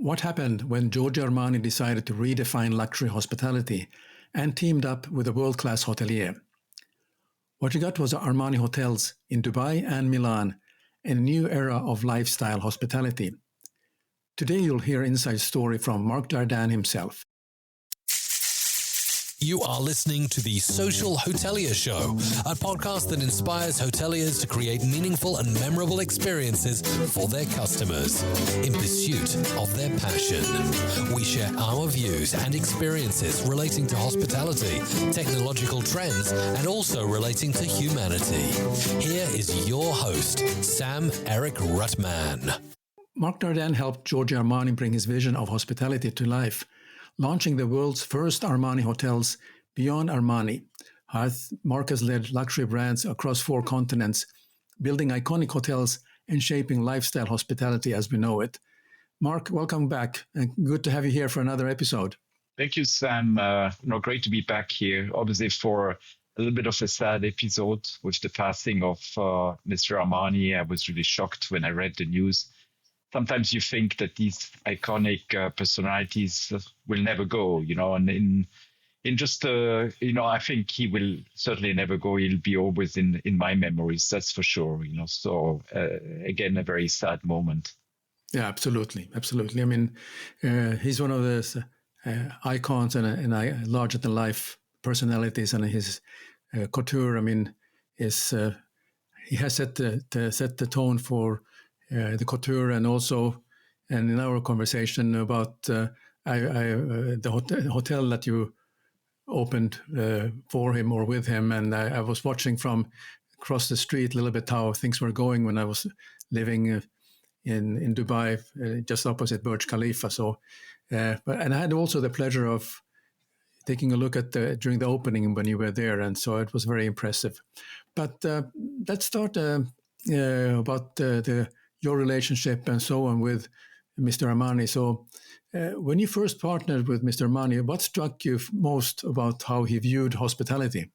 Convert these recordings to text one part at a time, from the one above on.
What happened when Giorgio Armani decided to redefine luxury hospitality and teamed up with a world-class hotelier? What you got was Armani Hotels in Dubai and Milan, and a new era of lifestyle hospitality. Today you'll hear an inside story from Marc Dardenne himself. You are listening to the Social Hotelier Show, a podcast that inspires hoteliers to create meaningful and memorable experiences for their customers in pursuit of their passion. We share our views and experiences relating to hospitality, technological trends, and also relating to humanity. Here is your host, Sam-Erik Ruttman. Marc Dardenne helped Giorgio Armani bring his vision of hospitality to life, launching the world's first Armani hotels beyond Armani. Marc has led luxury brands across 4 continents, building iconic hotels and shaping lifestyle hospitality as we know it. Marc, welcome back, and good to have you here for another episode. Thank you, Sam. Great to be back here. Obviously, for a little bit of a sad episode with the passing of Mr. Armani. I was really shocked when I read the news. Sometimes you think that these iconic personalities will never go, and in just, I think he will certainly never go. He'll be always in my memories, that's for sure, So again, a very sad moment. Yeah, absolutely. Absolutely. I mean, he's one of the icons and larger-than-life personalities, and his couture, I mean, he has set the tone for the couture, and in our conversation about the hotel that you opened for him or with him, and I was watching from across the street a little bit how things were going when I was living in Dubai, just opposite Burj Khalifa. So, and I had also the pleasure of taking a look at during the opening when you were there, and so it was very impressive. But let's start about your relationship and so on with Mr. Armani. So when you first partnered with Mr. Armani, what struck you most about how he viewed hospitality?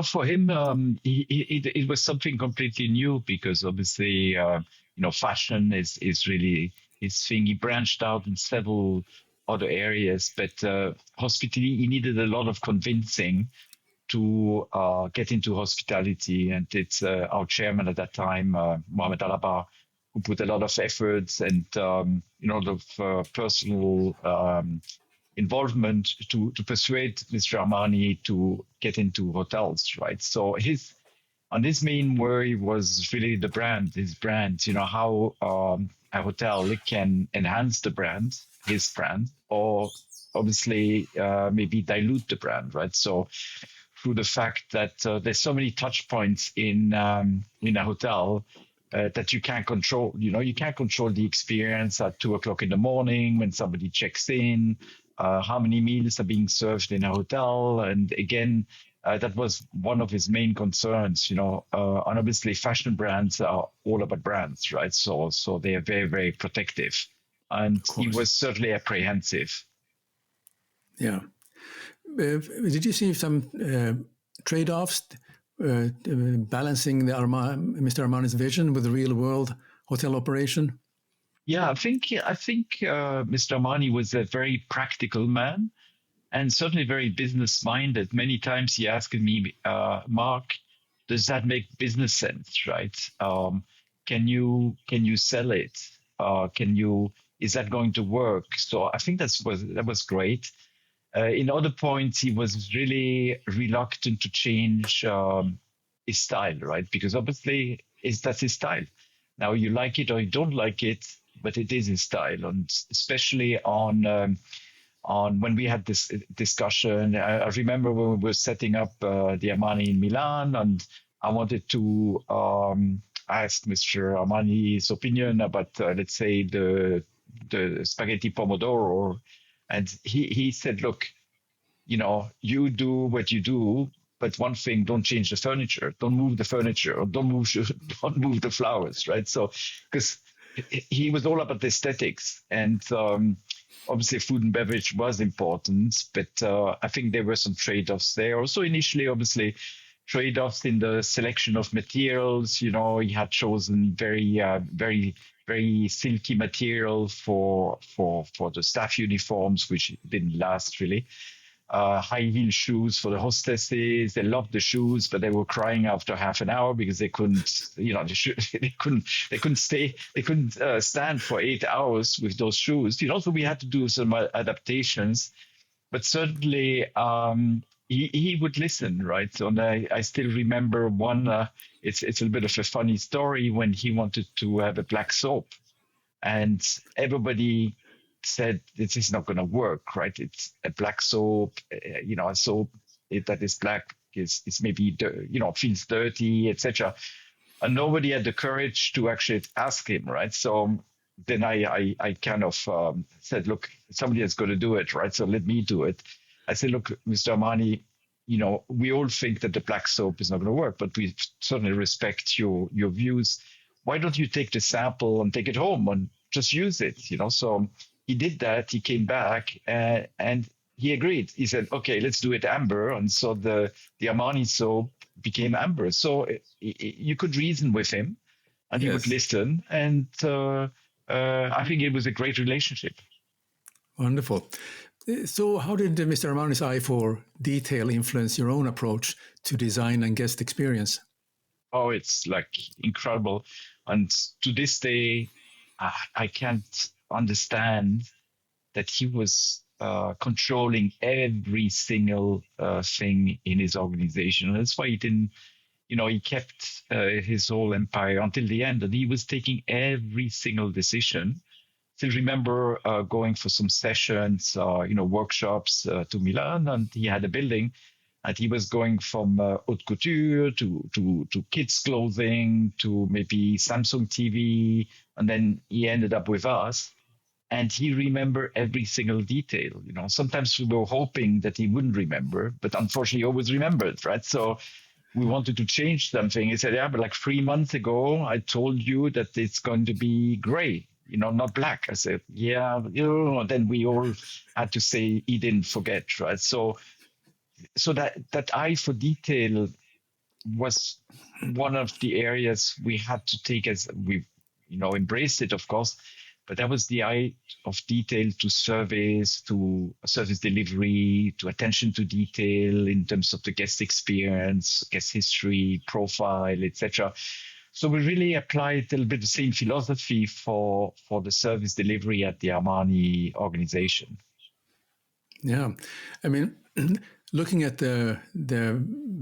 For him, it was something completely new because obviously, fashion is really his thing. He branched out in several other areas, but hospitality, he needed a lot of convincing to get into hospitality. And it's our chairman at that time, Mohammed Alaba, who put a lot of efforts and a lot of personal involvement to persuade Mr. Armani to get into hotels, right? So his main worry was really his brand, how a hotel can enhance the brand, his brand, or obviously maybe dilute the brand, right? So through the fact that there's so many touch points in a hotel that you can't control. You can't control the experience at 2:00 in the morning when somebody checks in, how many meals are being served in a hotel. And again, that was one of his main concerns, and obviously fashion brands are all about brands, right? So they are very, very protective. And he was certainly apprehensive. Yeah. Did you see some trade-offs balancing Mr. Armani's vision with the real-world hotel operation? Yeah, I think Mr. Armani was a very practical man and certainly very business-minded. Many times he asked me, Mark, does that make business sense, right? Can you sell it? Is that going to work? So I think that was great. In other points, he was really reluctant to change his style, right? Because obviously that's his style. Now you like it or you don't like it, but it is his style. And especially on when we had this discussion, I remember when we were setting up the Armani in Milan, and I wanted to ask Mr. Armani's opinion about, let's say, the spaghetti pomodoro. And he said, look, you do what you do, but one thing, don't change the furniture, don't move the furniture, or don't move the flowers, right? So, because he was all about the aesthetics, and obviously food and beverage was important, but I think there were some trade-offs there. Also initially, obviously, trade-offs in the selection of materials. He had chosen very very silky material for the staff uniforms, which didn't last really. High heel shoes for the hostesses. They loved the shoes, but they were crying after half an hour because they couldn't, they couldn't stand for 8 hours with those shoes. So we had to do some adaptations, but certainly he would listen, right? So and I still remember one. It's a little bit of a funny story when he wanted to have a black soap, and everybody said this is not going to work, right? It's a black soap, a soap that is black is maybe feels dirty, etc. And nobody had the courage to actually ask him, right? So then I kind of said, look, somebody has got to do it, right? So let me do it. I said, look, Mr. Armani, we all think that the black soap is not going to work, but we certainly respect your views. Why don't you take the sample and take it home and just use it? So he did that. He came back and he agreed. He said, "Okay, let's do it amber." And so the Armani soap became amber. So you could reason with him, and he would listen. And I think it was a great relationship. Wonderful. So, how did Mr. Armani's eye for detail influence your own approach to design and guest experience? Oh, it's like incredible. And to this day, I can't understand that he was controlling every single thing in his organization. And that's why he didn't, he kept his whole empire until the end, and he was taking every single decision. Still remember going for some sessions, workshops to Milan, and he had a building, and he was going from haute couture to kids clothing to maybe Samsung TV, and then he ended up with us. And he remembered every single detail. Sometimes we were hoping that he wouldn't remember, but unfortunately, he always remembered, right? So we wanted to change something. He said, "Yeah, but like 3 months ago, I told you that it's going to be gray, not black." I said, "Yeah." Then we all had to say he didn't forget, right? So that eye for detail was one of the areas we had to take as we, embraced it, of course. But that was the eye of detail to service delivery, to attention to detail in terms of the guest experience, guest history, profile, etc. So we really applied a little bit the same philosophy for the service delivery at the Armani organization. Yeah, I mean, looking at the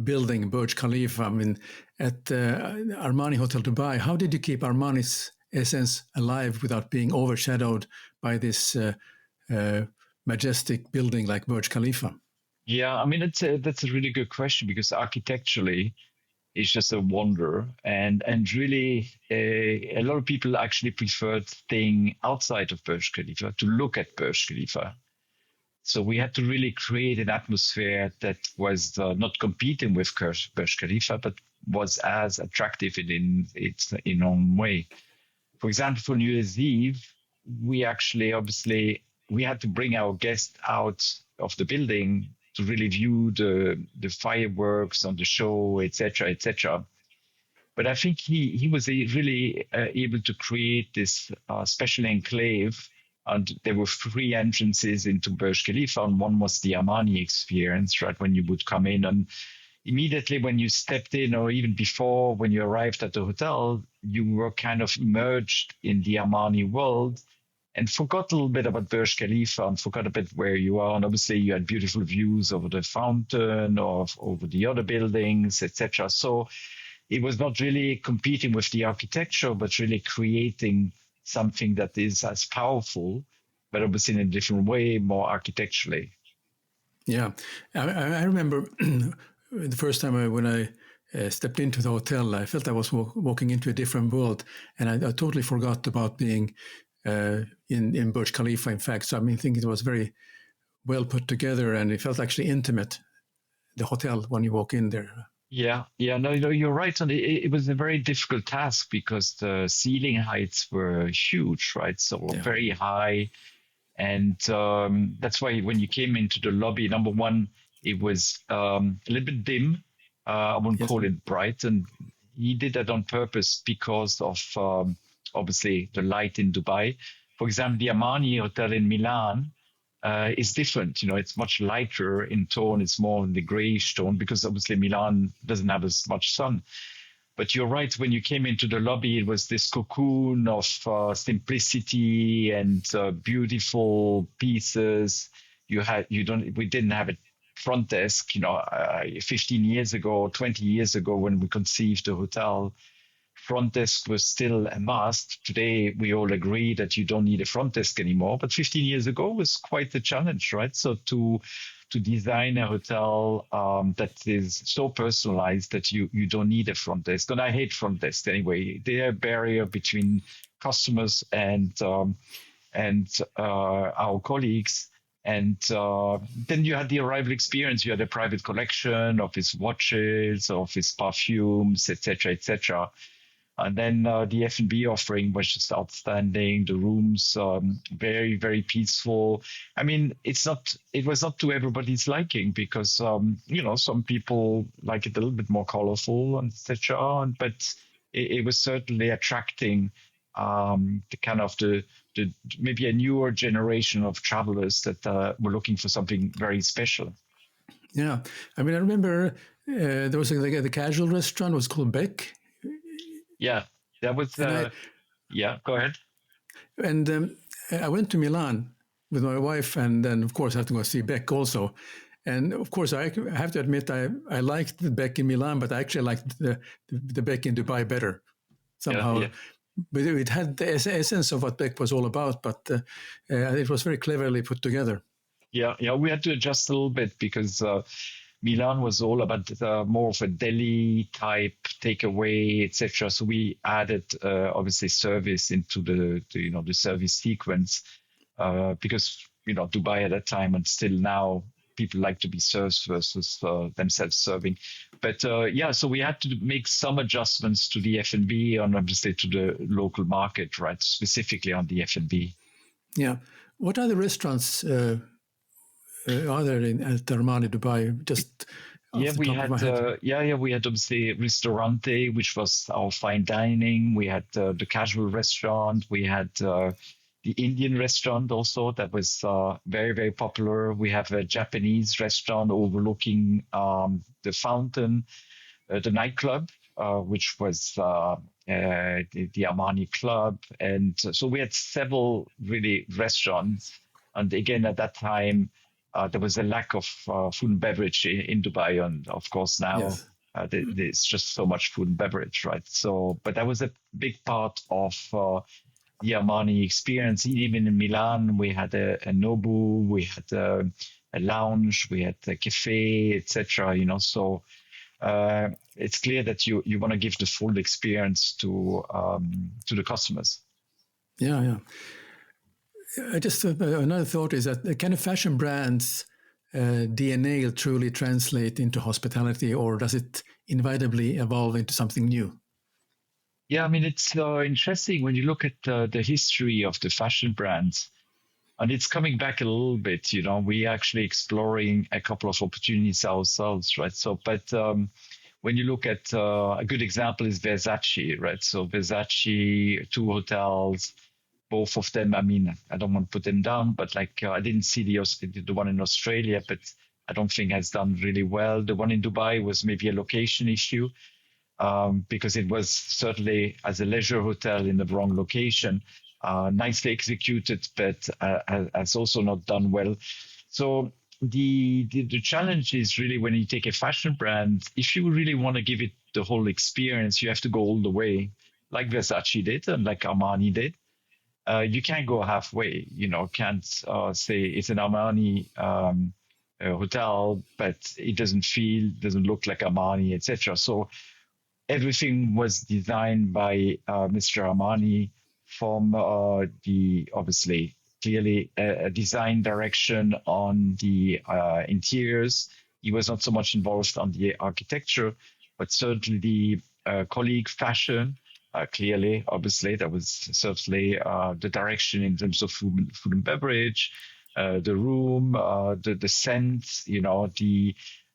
building Burj Khalifa, at Armani Hotel Dubai, how did you keep Armani's essence alive without being overshadowed by this majestic building like Burj Khalifa? Yeah, that's a really good question, because architecturally it's just a wonder, and really a lot of people actually preferred staying outside of Burj Khalifa to look at Burj Khalifa. So we had to really create an atmosphere that was not competing with Burj Khalifa, but was as attractive in its own way. For example, for New Year's Eve, we actually, obviously, we had to bring our guests out of the building to really view the fireworks on the show, etc., etc. But I think he was really able to create this special enclave, and there were 3 entrances into Burj Khalifa, and one was the Armani experience, right, when you would come in, and immediately when you stepped in, or even before when you arrived at the hotel, you were kind of immersed in the Armani world and forgot a little bit about Burj Khalifa and forgot a bit where you are. And obviously you had beautiful views over the fountain or over the other buildings, etc. So it was not really competing with the architecture, but really creating something that is as powerful, but obviously in a different way, more architecturally. Yeah, I remember the first time when I stepped into the hotel, I felt I was walking into a different world, and I totally forgot about being in Burj Khalifa, in fact. So I think it was very well put together, and it felt actually intimate, the hotel, when you walk in there. Yeah, no, you're right. And it was a very difficult task because the ceiling heights were huge, right? So very high. And that's why when you came into the lobby, number one, it was a little bit dim. I wouldn't call it bright. And he did that on purpose because of obviously the light in Dubai. For example, the Armani Hotel in Milan is different. It's much lighter in tone. It's more in the grayish tone because obviously Milan doesn't have as much sun. But you're right. When you came into the lobby, it was this cocoon of simplicity and beautiful pieces. We didn't have a front desk, 15 years ago, 20 years ago, when we conceived the hotel, front desk was still a must. Today, we all agree that you don't need a front desk anymore. But 15 years ago was quite the challenge, right? So to design a hotel that is so personalized that you don't need a front desk. And I hate front desks anyway. They're a barrier between customers and our colleagues. And then you had the arrival experience. You had a private collection of his watches, of his perfumes, etc., etc. And then the F&B offering was just outstanding. The rooms, very, very peaceful. I mean, it was not to everybody's liking because, some people like it a little bit more colorful, and etc. But it was certainly attracting the kind of the maybe a newer generation of travelers that were looking for something very special. Yeah. I mean, I remember there was the casual restaurant was called Beck. Yeah, that was, yeah, go ahead. And I went to Milan with my wife, and then, of course, I have to go see Beck also. And, of course, I have to admit I liked the Beck in Milan, but I actually liked the Beck in Dubai better somehow. Yeah. But it had the essence of what Beck was all about, but it was very cleverly put together. Yeah, we had to adjust a little bit because Milan was all about more of a deli type takeaway, etc. So we added obviously service into the service sequence because Dubai at that time and still now people like to be served versus themselves serving. But so we had to make some adjustments to the F&B and obviously to the local market, right? Specifically on the F&B. Yeah. What other restaurants are there at Armani Dubai? Just we had obviously Ristorante, which was our fine dining. We had the casual restaurant. We had the Indian restaurant also that was very, very popular. We have a Japanese restaurant overlooking the fountain, the nightclub, which was the Armani Club. And so we had several really restaurants. And again, at that time, there was a lack of food and beverage in Dubai. And of course, now yes. There's just so much food and beverage, right? So, but that was a big part of the Armani experience. Even in Milan, we had a Nobu, we had a lounge, we had a cafe, etc. So it's clear that you want to give the full experience to the customers. Yeah. I just another thought is that can a fashion brand's DNA truly translate into hospitality, or does it inevitably evolve into something new? Yeah, I mean, it's interesting when you look at the history of the fashion brands, and it's coming back a little bit. We're actually exploring a couple of opportunities ourselves, right? So, but when you look at a good example is Versace, right? So Versace, 2 hotels. Both of them, I mean, I don't want to put them down, but I didn't see the one in Australia, but I don't think has done really well. The one in Dubai was maybe a location issue because it was certainly as a leisure hotel in the wrong location, nicely executed, but has also not done well. So the challenge is really when you take a fashion brand, if you really want to give it the whole experience, you have to go all the way, like Versace did and like Armani did. You can't go halfway, can't say it's an Armani hotel, but it doesn't look like Armani, etc. So everything was designed by Mr. Armani from the obviously clearly a design direction on the interiors. He was not so much involved on the architecture, but certainly the colleague fashion. Clearly, obviously, that was certainly the direction in terms of food and beverage, the room, the scent,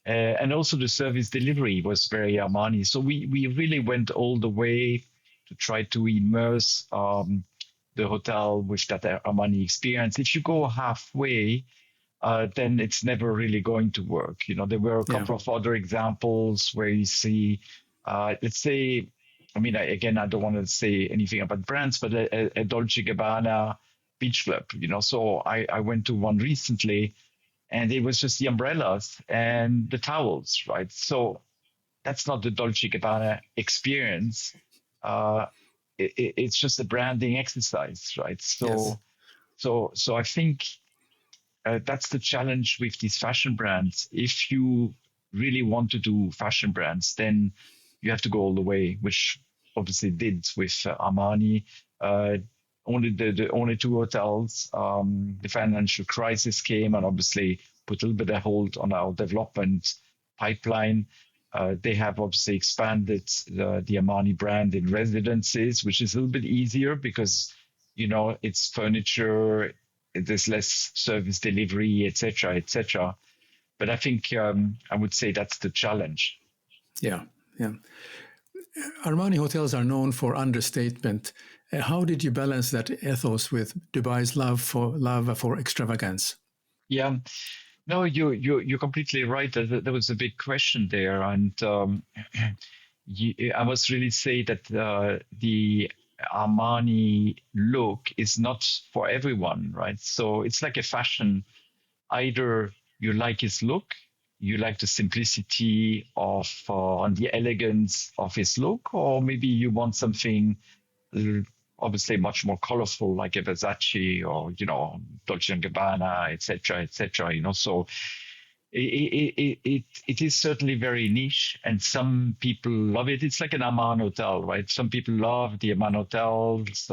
and also the service delivery was very Armani. So we really went all the way to try to immerse the hotel with that Armani experience. If you go halfway, then it's never really going to work. There were a couple of other examples where you see, let's say, I don't want to say anything about brands, but a Dolce & Gabbana beach club, So I went to one recently, and it was just the umbrellas and the towels, right? So that's not the Dolce & Gabbana experience. It's just a branding exercise, right? So I think that's the challenge with these fashion brands. If you really want to do fashion brands, then you have to go all the way, which obviously did with Armani. Only the only two hotels. The financial crisis came and obviously put a little bit of hold on our development pipeline. They have obviously expanded the Armani brand in residences, which is a little bit easier because, it's furniture, there's less service delivery, etc., etc. But I think I would say that's the challenge. Yeah. Armani hotels are known for understatement. How did you balance that ethos with Dubai's love for extravagance? Yeah. No, you're completely right. There was a big question there, and I must really say that the Armani look is not for everyone, right? So it's like a fashion. Either you like his look, you like the simplicity of and the elegance of his look, or maybe you want something obviously much more colorful, like a Versace or Dolce & Gabbana, etc., etc. So it is certainly very niche, and some people love it. It's like an Armani hotel, right? Some people love the Armani hotels.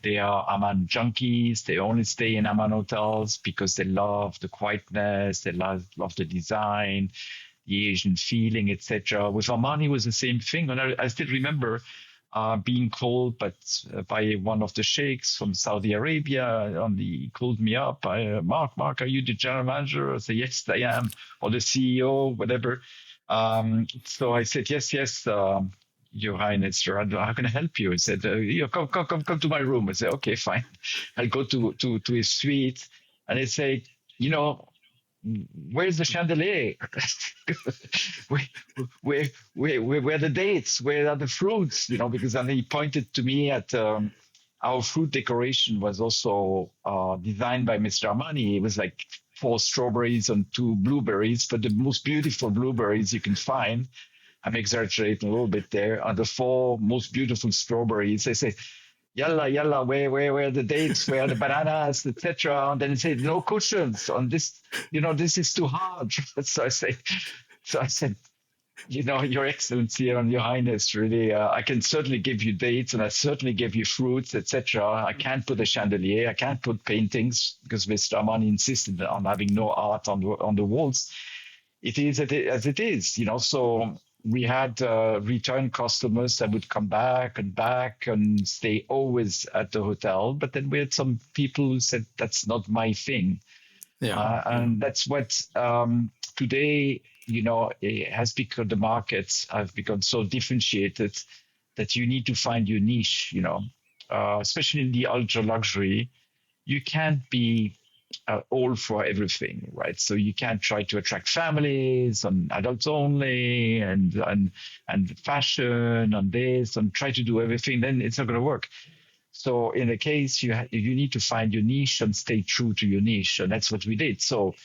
They are Armani junkies. They only stay in Armani hotels because they love the quietness, they love the design, the Asian feeling, etc. With Armani, it was the same thing, and I still remember being called by one of the sheikhs from Saudi Arabia. He called me up. Mark, are you the general manager? I said, yes, I am, or the CEO, whatever. So I said, yes, Your Highness, how can I help you? He said, come to my room. I said, okay, fine. I go to his suite, and they say, where's the chandelier? where are the dates? Where are the fruits? Because then he pointed to me at our fruit decoration was also designed by Mr. Armani. It was like 4 strawberries and 2 blueberries, but the most beautiful blueberries you can find. I'm exaggerating a little bit there. On the 4 most beautiful strawberries, they say, Yalla, where are the dates? Where are the bananas, etc.? And then they say, no cushions on this. This is too hard. So I said, Your Excellency and Your Highness, really, I can certainly give you dates, and I certainly give you fruits, etc. I can't put a chandelier. I can't put paintings because Mr. Armani insisted on having no art on the walls. It is as it is, So we had return customers that would come back and stay always at the hotel. But then we had some people who said, that's not my thing. And that's what today, it has become, the markets have become so differentiated that you need to find your niche, especially in the ultra luxury. You can't be all for everything, right? So you can't try to attract families and adults only and fashion and this and try to do everything. Then it's not going to work. So in a case, you need to find your niche and stay true to your niche, and that's what we did. So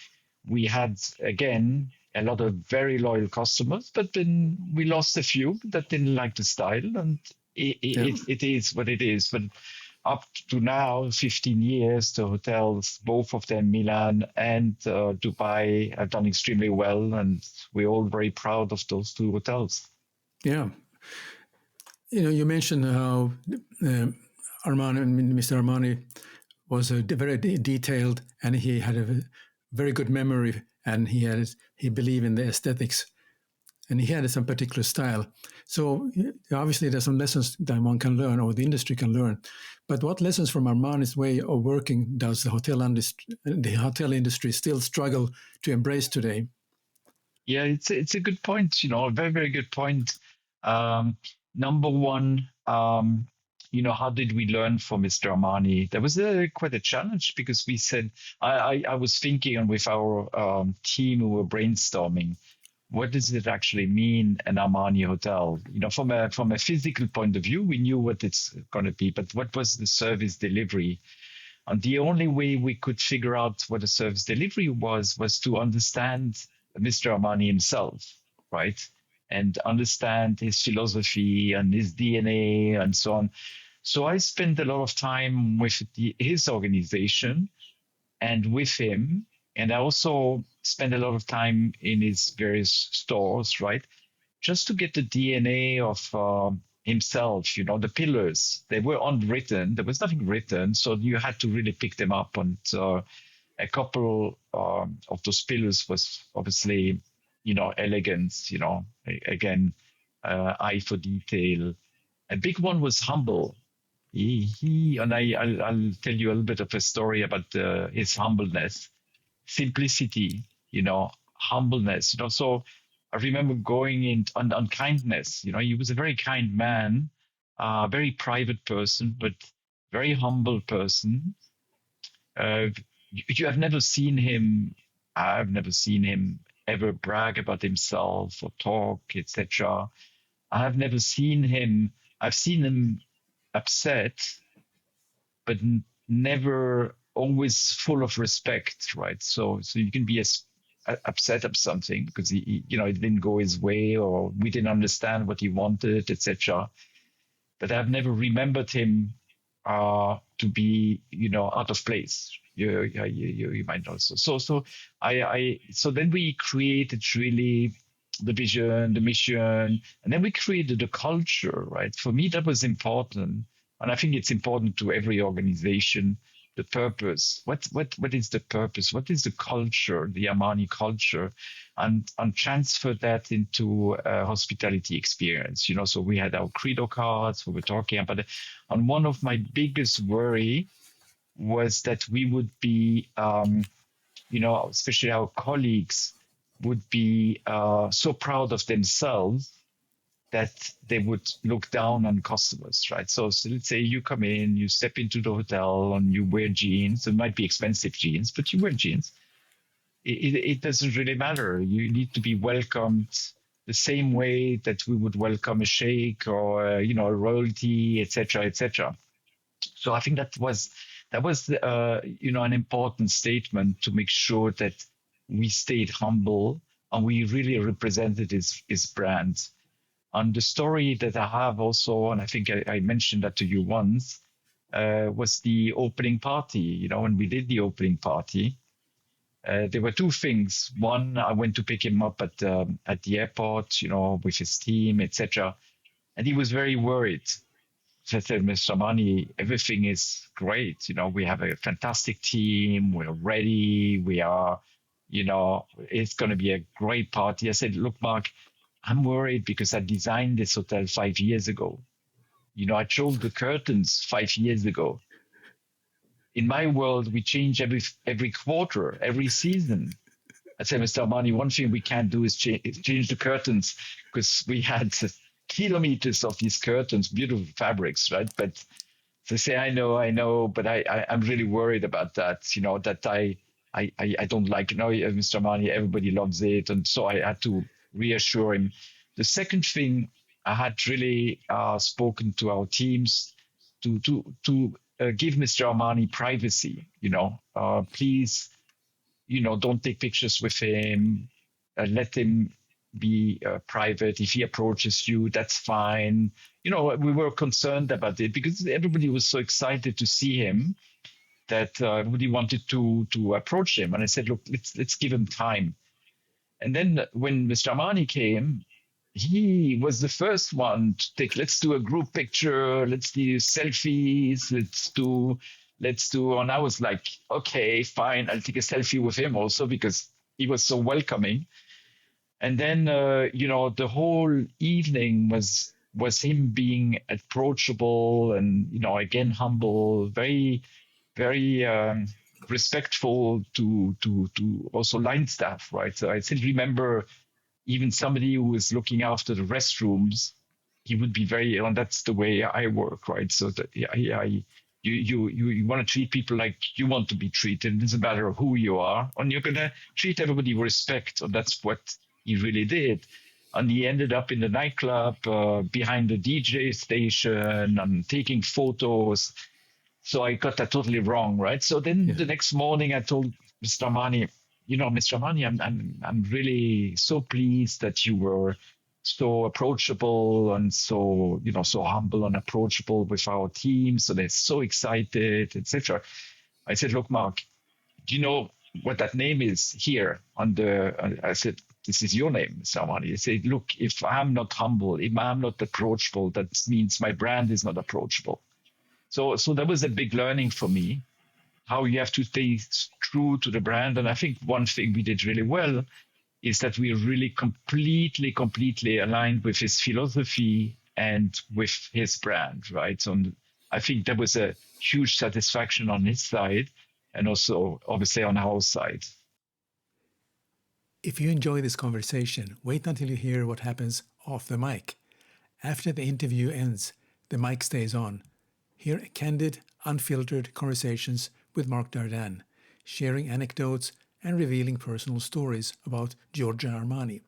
we had again a lot of very loyal customers, but then we lost a few that didn't like the style, and it is what it is. But up to now, 15 years, the hotels, both of them, Milan and Dubai, have done extremely well, and we're all very proud of those 2 hotels. Yeah. You mentioned how Mr. Armani was very detailed, and he had a very good memory, and he believed in the aesthetics, and he had some particular style. So obviously there's some lessons that one can learn, or the industry can learn. But what lessons from Armani's way of working does the hotel industry still struggle to embrace today? Yeah, it's a good point. A very, very good point. Number one, how did we learn from Mr. Armani? That was quite a challenge because we said, I was thinking with our team who were brainstorming, what does it actually mean, an Armani hotel? From a physical point of view, we knew what it's going to be, but what was the service delivery? And the only way we could figure out what a service delivery was to understand Mr. Armani himself, right? And understand his philosophy and his DNA and so on. So I spent a lot of time with his organization and with him. And I also spent a lot of time in his various stores, right? Just to get the DNA of himself, the pillars. They were unwritten. There was nothing written. So you had to really pick them up. And a couple of those pillars was obviously, elegance, again, eye for detail. A big one was humble. And I'll tell you a little bit of a story about his humbleness, simplicity, humbleness, So I remember going in on kindness. He was a very kind man, very private person, but very humble person. You have never seen him. I've never seen him ever brag about himself or talk, etc. I have never seen him. I've seen him upset, but never always full of respect, right? So you can be upset of something because he it didn't go his way or we didn't understand what he wanted, etc. But I've never remembered him to be out of place. You might know. So then we created really the vision, the mission, and then we created a culture, right? For me, that was important. And I think it's important to every organization, the purpose. What is the purpose? What is the culture, the Armani culture? And transfer that into a hospitality experience. So we had our Credo cards, we were talking about it. And one of my biggest worry was that we would be, especially our colleagues would be so proud of themselves that they would look down on customers, right? So let's say you come in, you step into the hotel and you wear jeans. It might be expensive jeans, but you wear jeans. It doesn't really matter. You need to be welcomed the same way that we would welcome a sheikh or a royalty, etc., etc. So I think that was an important statement to make sure that we stayed humble and we really represented his brand. And the story that I have also, and I think I mentioned that to you once, was the opening party. When we did the opening party, there were two things. One, I went to pick him up at the airport, with his team, etc. And he was very worried. So I said, Mr. Armani, everything is great. We have a fantastic team. We're ready. We are, it's going to be a great party. I said, look, Mark, I'm worried because I designed this hotel 5 years ago. I chose the curtains 5 years ago. In my world, we change every quarter, every season. I said, Mr. Armani, one thing we can't do is change the curtains because we had kilometers of these curtains, beautiful fabrics, right? But they say, I know, but I'm really worried about that, that I don't like, Mr. Armani, everybody loves it. And so I had to reassure him. The second thing, I had really spoken to our teams to give Mr. Armani privacy, please, don't take pictures with him, let him be private. If he approaches you, that's fine. We were concerned about it because everybody was so excited to see him that everybody wanted to approach him. And I said, look, let's give him time. And then when Mr. Armani came, he was the first one to take, let's do a group picture, let's do selfies, let's do, and I was like, okay, fine, I'll take a selfie with him also because he was so welcoming. And then, the whole evening was him being approachable and, again, humble, very, very respectful to also line staff, right? So I still remember even somebody who was looking after the restrooms he would be very, and that's the way I work, right? So that you want to treat people like you want to be treated. It doesn't matter who you are, and you're gonna treat everybody with respect. And that's what he really did. And he ended up in the nightclub behind the DJ station and taking photos. So I got that totally wrong, right? So then the next morning I told Mr. Armani, Mr. Armani, I'm really so pleased that you were so approachable and so, so humble and approachable with our team. So they're so excited, etc. I said, look, Mark, do you know what that name is here on the, I said, this is your name, Mr. Armani. He said, look, if I'm not humble, if I'm not approachable, that means my brand is not approachable. So that was a big learning for me, how you have to stay true to the brand. And I think one thing we did really well is that we really completely aligned with his philosophy and with his brand, right? So I think that was a huge satisfaction on his side and also obviously on our side. If you enjoy this conversation, wait until you hear what happens off the mic. After the interview ends, the mic stays on. Hear candid, unfiltered conversations with Marc Dardenne, sharing anecdotes and revealing personal stories about Giorgio Armani,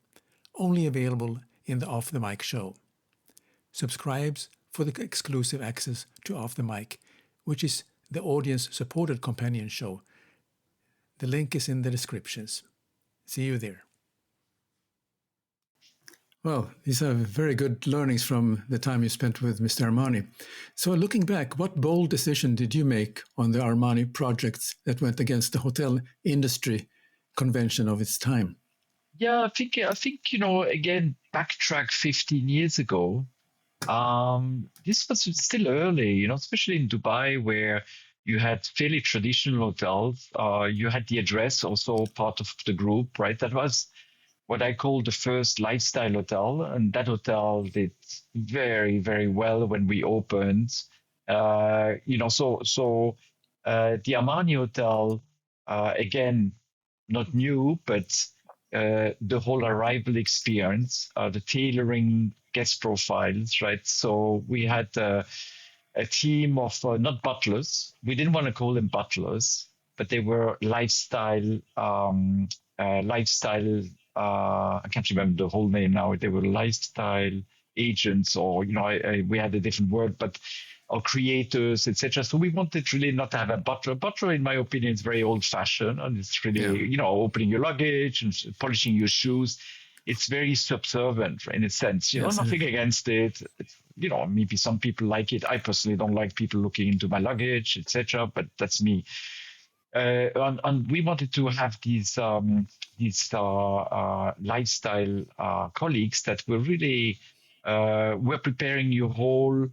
only available in the Off the Mic show. Subscribe for the exclusive access to Off the Mic, which is the audience-supported companion show. The link is in the descriptions. See you there. Well, these are very good learnings from the time you spent with Mr. Armani. So looking back, what bold decision did you make on the Armani projects that went against the hotel industry convention of its time? Yeah, I think again, backtrack 15 years ago, this was still early, especially in Dubai, where you had fairly traditional hotels. You had the Address, also part of the group, right? That was what I call the first lifestyle hotel. And that hotel did very, very well when we opened. The Armani Hotel, again, not new, but the whole arrival experience, the tailoring guest profiles, right? So we had a team of not butlers. We didn't want to call them butlers, but they were lifestyle. I can't remember the whole name now. They were lifestyle agents, or we had a different word, but or creators, etc. So we wanted really not to have a butler. Butler, in my opinion, is very old-fashioned, and it's really opening your luggage and polishing your shoes. It's very subservient in a sense. Nothing against it. Maybe some people like it. I personally don't like people looking into my luggage, etc. But that's me. And we wanted to have these lifestyle colleagues that were really were preparing your whole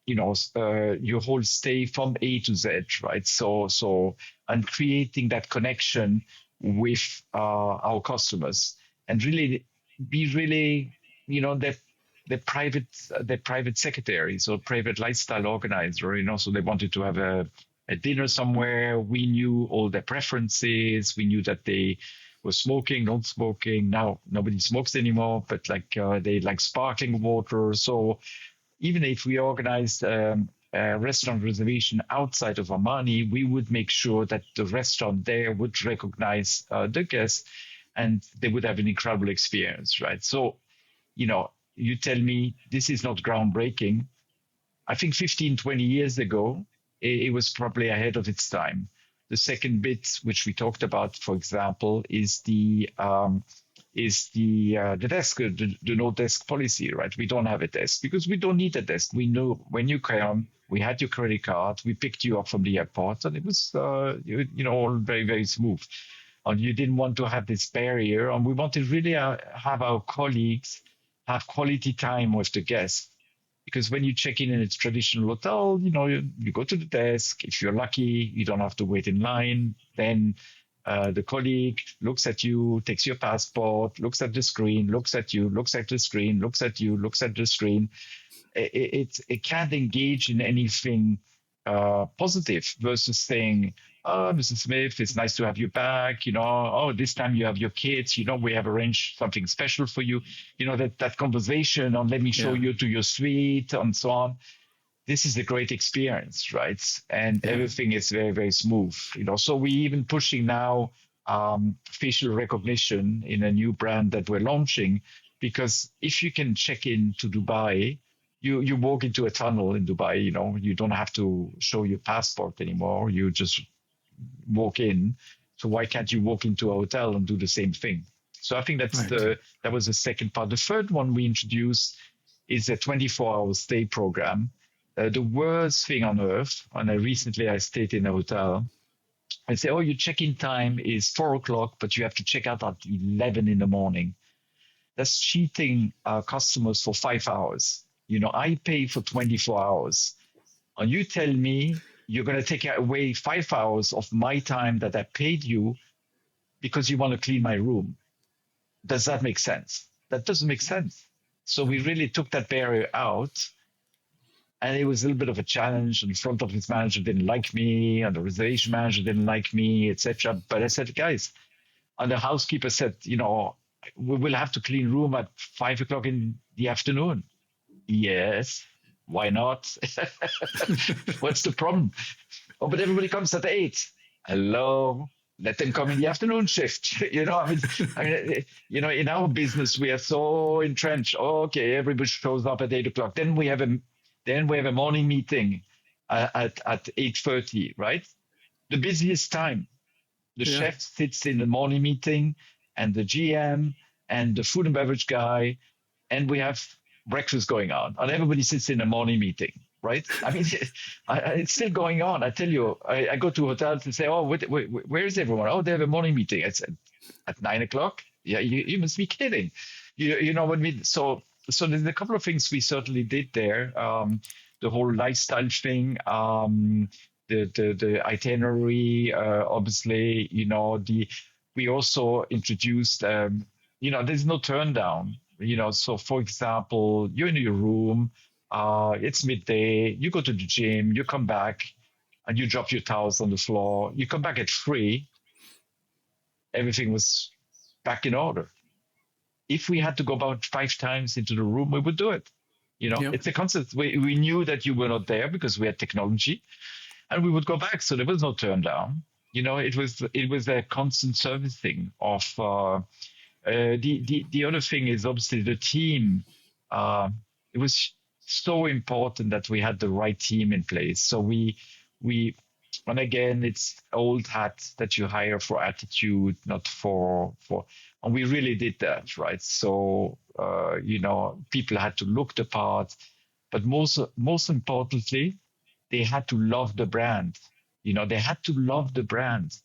your whole stay from A to Z, right? So and creating that connection with our customers and really be the private secretaries or private lifestyle organizer, so they wanted to have a dinner somewhere. We knew all their preferences. We knew that they were smoking, not smoking. Now nobody smokes anymore, but they like sparkling water. So even if we organized a restaurant reservation outside of Armani, we would make sure that the restaurant there would recognize the guests and they would have an incredible experience, right? So, you tell me this is not groundbreaking. I think 15, 20 years ago, it was probably ahead of its time. The second bit, which we talked about, for example, is the desk, the no desk policy, right? We don't have a desk because we don't need a desk. We know when you come, we had your credit card, we picked you up from the airport, and it was, all very, very smooth. And you didn't want to have this barrier, and we wanted really have our colleagues have quality time with the guests. Because when you check in a traditional hotel, you go to the desk. If you're lucky, you don't have to wait in line. Then the colleague looks at you, takes your passport, looks at the screen, looks at you, looks at the screen, looks at you, looks at the screen. It can't engage in anything positive versus saying, "Oh, Mrs. Smith, it's nice to have you back. Oh, this time you have your kids. We have arranged something special for you. That conversation on let me show you to your suite and so on. This is a great experience, right? And everything is very, very smooth. So we even pushing now facial recognition in a new brand that we're launching, because if you can check in to Dubai, you walk into a tunnel in Dubai, you don't have to show your passport anymore. You just walk in. So why can't you walk into a hotel and do the same thing? So I think that was the second part. The third one we introduced is a 24-hour stay program. The worst thing on earth, and I stayed in a hotel, I say, your check-in time is 4:00, but you have to check out at 11 in the morning. That's cheating our customers for 5 hours. I pay for 24 hours. And you tell me you're going to take away 5 hours of my time that I paid you because you want to clean my room. Does that make sense? That doesn't make sense. So we really took that barrier out. And it was a little bit of a challenge, and the front office manager didn't like me, and the reservation manager didn't like me, etc. But I said, guys, and the housekeeper said, we will have to clean room at 5:00 in the afternoon. Yes, why not? What's the problem? Oh, but everybody comes at 8. Hello, let them come in the afternoon shift. In our business, we are so entrenched. Okay, everybody shows up at 8:00. Then we have a morning meeting at 8:30, right? The busiest time. The chef sits in the morning meeting, and the GM and the food and beverage guy, and we have breakfast going on, and everybody sits in a morning meeting, right? I mean, it's still going on. I tell you, I go to hotels and say, where is everyone? Oh, they have a morning meeting. I said, at 9:00? Yeah, you must be kidding. So there's a couple of things we certainly did there. The whole lifestyle thing, the itinerary, obviously, we also introduced, there's no turn down. So for example, you're in your room, it's midday, you go to the gym, you come back, and you drop your towels on the floor. You come back at 3, everything was back in order. If we had to go about 5 times into the room, we would do it. It's a concept. We knew that you were not there because we had technology, and we would go back. So there was no turn down. It was a constant servicing of. The other thing is obviously the team. It was so important that we had the right team in place. So we and again, it's old hat that you hire for attitude, not for. And we really did that, right? So, people had to look the part, but most importantly, they had to love the brand. They had to love the brand.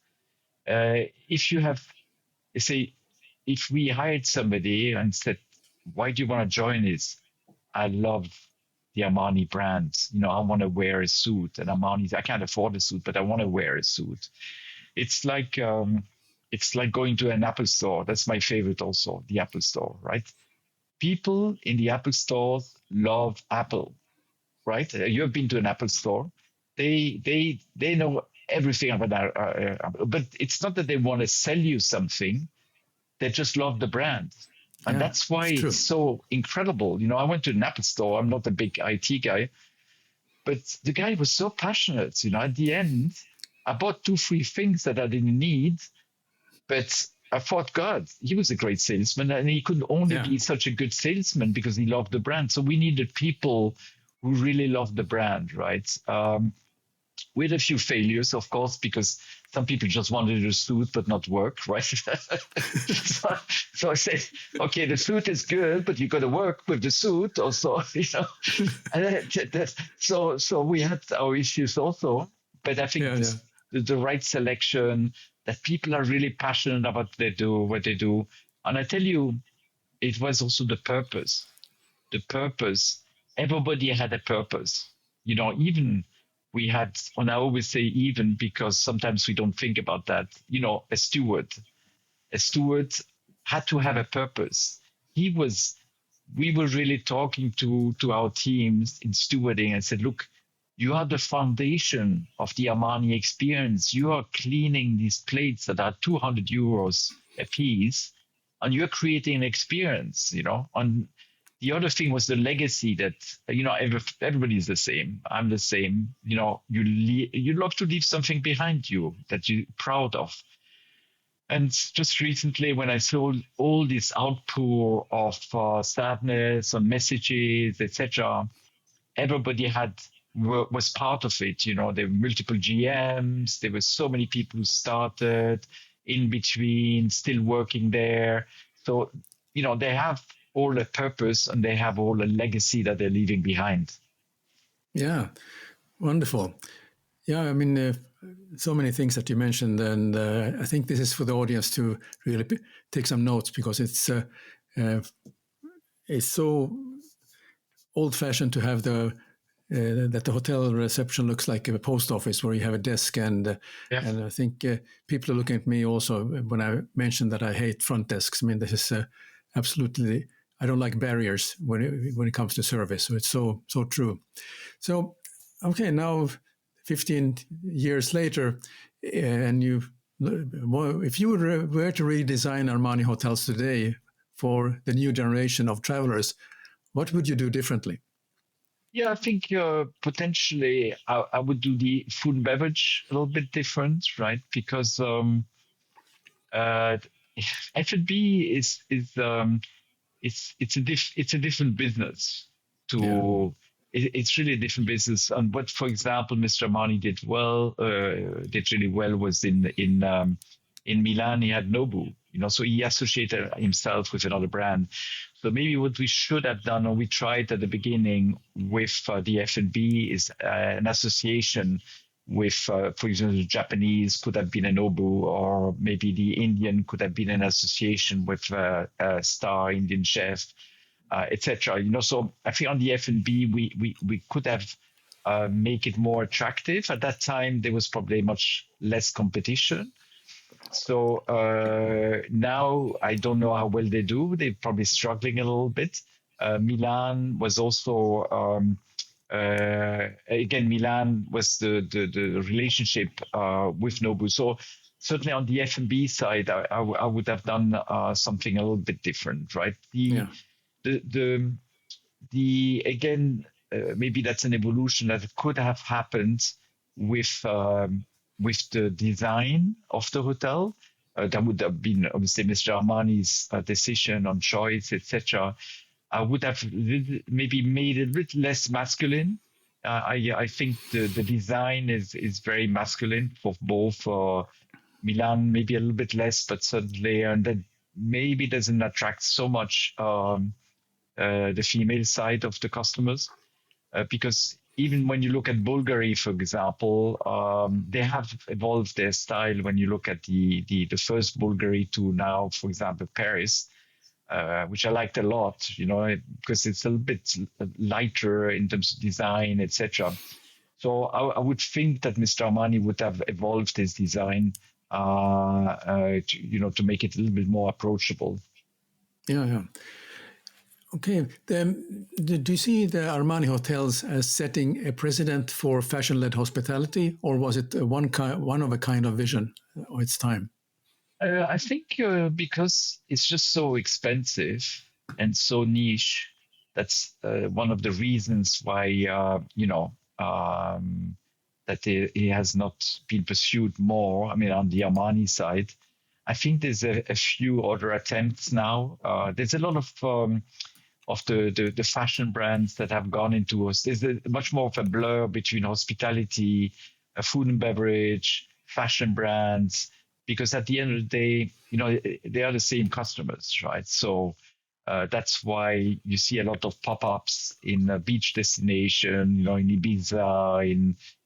If we hired somebody and said, why do you want to join us? I love the Armani brand. I want to wear a suit, and Armani, I can't afford a suit, but I want to wear a suit. It's like going to an Apple store. That's my favorite also, the Apple store, right? People in the Apple stores love Apple, right? You have been to an Apple store. They know everything about Apple, but it's not that they want to sell you something. They just love the brand. And that's why it's so incredible. I went to an Apple store. I'm not a big IT guy, but the guy was so passionate. At the end, I bought 2-3 things that I didn't need, but I thought, God, he was a great salesman, and he could only be such a good salesman because he loved the brand. So we needed people who really loved the brand, right? We had a few failures, of course, because some people just wanted a suit but not work, right? so I said, okay, the suit is good, but you got to work with the suit also, So we had our issues also, but I think the right selection, that people are really passionate about what they do. And I tell you, it was also the purpose. The purpose. Everybody had a purpose. Even we had, and I always say even because sometimes we don't think about that, a steward. A steward had to have a purpose. We were really talking to our teams in stewarding and said, look, you are the foundation of the Armani experience. You are cleaning these plates that are 200 euros a piece, and you're creating an experience, And the other thing was the legacy that, everybody's the same. I'm the same. You love to leave something behind you that you're proud of. And just recently, when I saw all this outpour of sadness and messages, etc., everybody was part of it. There were multiple GMs. There were so many people who started in between, still working there. So, they have all a purpose and they have all a legacy that they're leaving behind. Yeah, wonderful. Yeah, I mean, so many things that you mentioned, and I think this is for the audience to really take some notes, because it's so old-fashioned to have that the hotel reception looks like a post office where you have a desk, and I think people are looking at me also when I mentioned that I hate front desks. I mean, this is absolutely, I don't like barriers when it comes to service. So it's so true. So, okay, now 15 years later, and if you were to redesign Armani hotels today for the new generation of travelers, what would you do differently? Yeah, I think potentially I would do the food and beverage a little bit different, right? Because F&B is it's a different business. It's really a different business. And what, for example, Mr. Armani did really well was in Milan he had Nobu, so he associated himself with another brand. So maybe what we should have done, or we tried at the beginning with the F&B, is an association with, for example, the Japanese could have been a Nobu, or maybe the Indian could have been an association with a star Indian chef, etc. So I think on the F&B we could have make it more attractive. At that time there was probably much less competition. So now I don't know how well they do. They're probably struggling a little bit. Milan was also again, Milan was the relationship with Nobu. So certainly on the F&B side, I would have done something a little bit different, right? Again, maybe that's an evolution that could have happened with the design of the hotel. That would have been obviously Mr. Armani's decision on choice, etc. I would have maybe made it a bit less masculine. I think the design is very masculine for both. Milan, maybe a little bit less, but certainly, and that maybe doesn't attract so much the female side of the customers, because even when you look at Bulgari, for example, they have evolved their style. When you look at the first Bulgari to now, for example, Paris, which I liked a lot, because it's a little bit lighter in terms of design, etc. So I would think that Mr. Armani would have evolved his design, to make it a little bit more approachable. Yeah. Okay. Do you see the Armani hotels as setting a precedent for fashion-led hospitality, or was it one of a kind of vision of its time? I think because it's just so expensive and so niche, that's one of the reasons why that it has not been pursued more. I mean, on the Armani side, I think there's a few other attempts now. There's a lot of the fashion brands that have gone into us. There's much more of a blur between hospitality, food and beverage, fashion brands, because at the end of the day, they are the same customers, right? So that's why you see a lot of pop-ups in a beach destination, in Ibiza,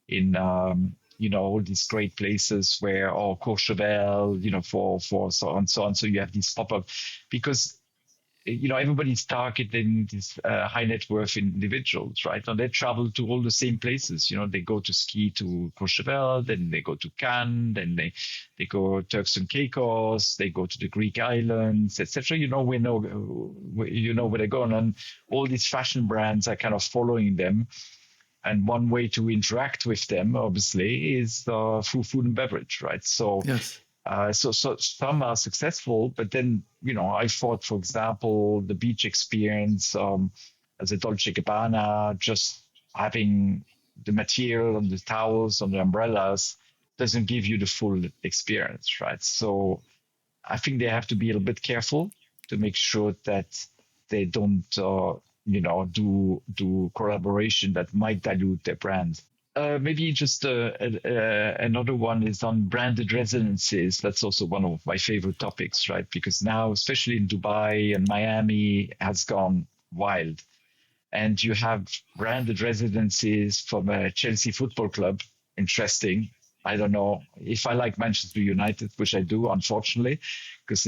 in all these great places where, or Courchevel, for so on. So you have these pop-up because everybody's targeting these high net worth individuals, right? And they travel to all the same places. They go to ski to Courchevel, then they go to Cannes, then they go Turks and Caicos, they go to the Greek islands, etc. We know where they're going, and all these fashion brands are kind of following them. And one way to interact with them, obviously, is through food and beverage, right? So, Yes. so some are successful, but then, I thought, for example, the beach experience as a Dolce Gabbana, just having the material on the towels, on the umbrellas, doesn't give you the full experience, right? So I think they have to be a little bit careful to make sure that they don't, do collaboration that might dilute their brand. Maybe just another one is on branded residences. That's also one of my favorite topics, right? Because now, especially in Dubai and Miami, has gone wild. And you have branded residences from a Chelsea football club. Interesting. I don't know if I like Manchester United, which I do, unfortunately, because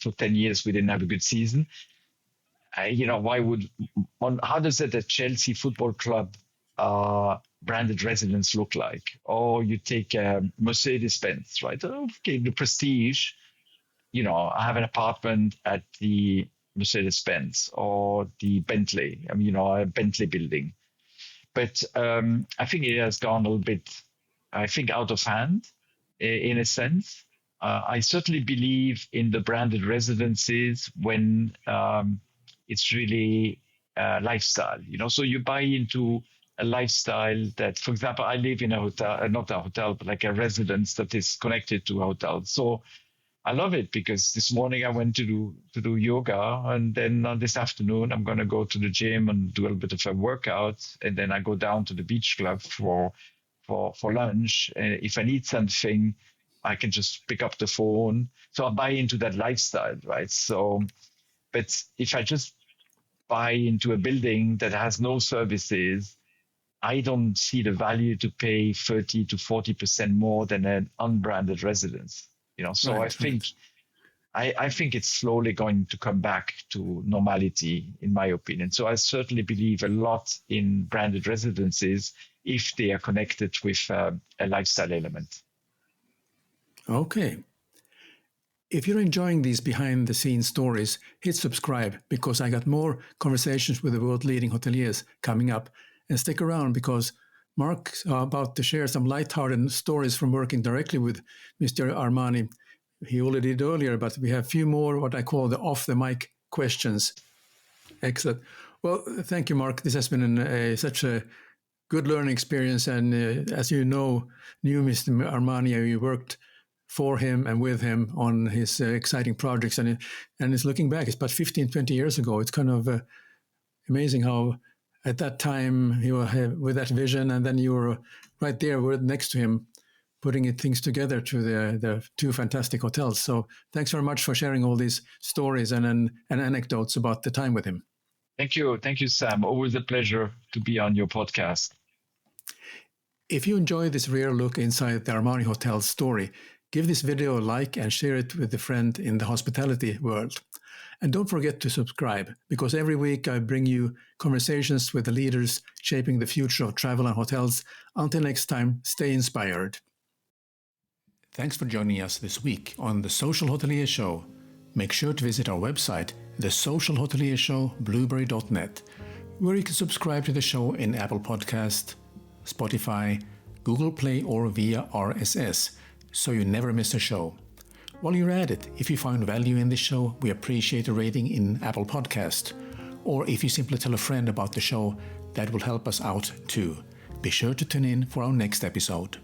for 10 years we didn't have a good season. How does a Chelsea football club branded residence look like? Or you take Mercedes-Benz, right? Okay, the prestige. I have an apartment at the Mercedes-Benz or the Bentley, a Bentley building. But I think it has gone a little bit, out of hand in a sense. I certainly believe in the branded residences when it's really lifestyle, so you buy into a lifestyle that, for example, I live in a hotel, not a hotel, but like a residence that is connected to a hotel. So I love it because this morning I went to do yoga, and then this afternoon I'm going to go to the gym and do a little bit of a workout, and then I go down to the beach club for lunch. If I need something, I can just pick up the phone. So I buy into that lifestyle, right? So, but if I just buy into a building that has no services, I don't see the value to pay 30 to 40% more than an unbranded residence. So right. I think it's slowly going to come back to normality, in my opinion. So I certainly believe a lot in branded residences if they are connected with a lifestyle element. Okay. If you're enjoying these behind-the-scenes stories, hit subscribe because I got more conversations with the world-leading hoteliers coming up. And stick around because Marc's about to share some lighthearted stories from working directly with Mr. Armani. He already did earlier, but we have a few more what I call the off-the-mic questions. Excellent. Well, thank you, Marc. This has been such a good learning experience. And as you know, knew Mr. Armani, you worked for him and with him on his exciting projects. And it's looking back, it's about 15, 20 years ago. It's kind of amazing how at that time you were with that vision, and then you were right there next to him, putting things together to the two fantastic hotels. So thanks very much for sharing all these stories and anecdotes about the time with him. Thank you, Sam. Always a pleasure to be on your podcast. If you enjoy this rare look inside the Armani Hotel story, give this video a like and share it with a friend in the hospitality world. And don't forget to subscribe, because every week I bring you conversations with the leaders shaping the future of travel and hotels. Until next time, stay inspired. Thanks for joining us this week on The Social Hotelier Show. Make sure to visit our website, The Social Hotelier Show, blueberry.net, where you can subscribe to the show in Apple Podcast, Spotify, Google Play, or via RSS, so you never miss a show. While you're at it, if you found value in this show, we appreciate a rating in Apple Podcast. Or if you simply tell a friend about the show, that will help us out too. Be sure to tune in for our next episode.